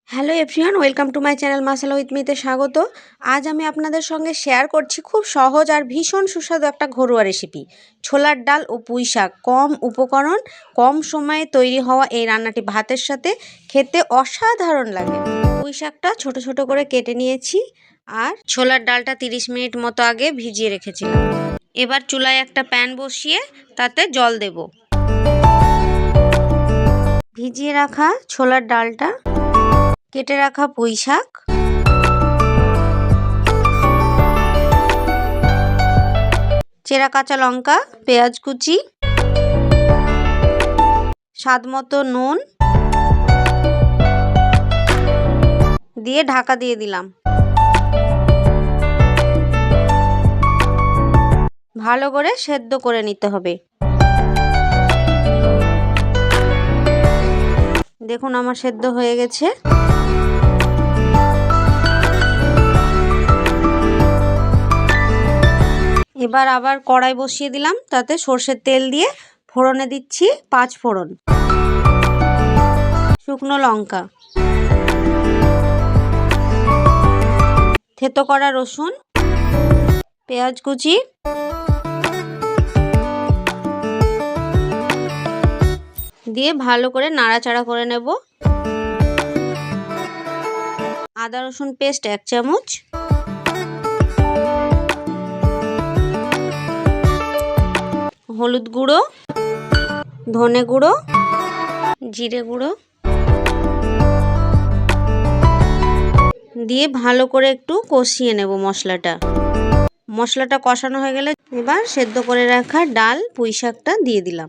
Hello everyone, welcome to my channel মাসালা with মিতে স্বাগত। আজ আমি আপনাদের সঙ্গে শেয়ার করছি খুব সহজ আর ভীষণ সুস্বাদু একটা ঘরোয়া রেসিপি। ছোলার ডাল ও পুঁই শাক, কম উপকরণ কম সময়ে তৈরি হওয়া এই রান্নাটি ভাতের সাথে খেতে অসাধারণ লাগে। পুঁই শাকটা ছোট ছোট করে কেটে নিয়েছি আর ছোলার ডালটা 30 মিনিট মতো আগে ভিজিয়ে রেখেছিলাম। এবার চুলায় একটা প্যান বসিয়ে তাতে জল দেব। ভিজিয়ে রাখা ছোলার ডালটা, কেটে রাখা পুঁই শাক, চেরা কাঁচা লঙ্কা, পেঁয়াজ কুচি, স্বাদ মতো নুন দিয়ে ঢাকা দিয়ে দিলাম। ভালো করে সেদ্ধ করে নিতে হবে। দেখুন আমার সেদ্ধ হয়ে গেছে। এবার আবার কড়াই বসিয়ে দিলাম, তাতে সর্ষের তেল দিয়ে ফোড়নে দিচ্ছি 5 ফোড়ন, শুকনো লঙ্কা, থেতো করা রসুন, পেঁয়াজ কুচি, দিয়ে ভালো করে নাড়াচাড়া করে নেব। আদা রসুন পেস্ট 1 চামচ, হলুদ গুঁড়ো, ধনে গুঁড়ো, জিরে গুঁড়ো দিয়ে ভালো করে একটু কষিয়ে নেব মশলাটা। মশলাটা কষানো হয়ে গেলে এবার সেদ্ধ করে রাখা ডাল পুঁই শাকটা দিয়ে দিলাম।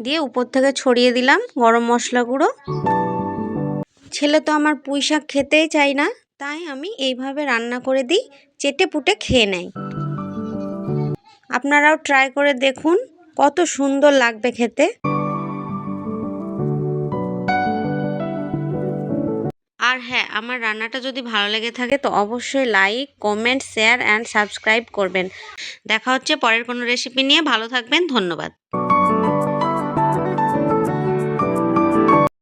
দিয়ে উপর থেকে ছড়িয়ে দিলাম গরম মশলা গুঁড়ো। ছেলে তো আমার পুঁই শাক খেতেই চায় না, তাই আমি এইভাবে রান্না করে দিই, চেটে পুটে খেয়ে নেয়। আপনারাও ট্রাই করে দেখুন, কত সুন্দর লাগবে খেতে। আর হ্যাঁ, আমার রান্নাটা যদি ভালো লেগে থাকে তো অবশ্যই like, comment, share and subscribe করবেন। দেখা হচ্ছে পরের কোনো রেসিপি নিয়ে। ভালো থাকবেন, ধন্যবাদ।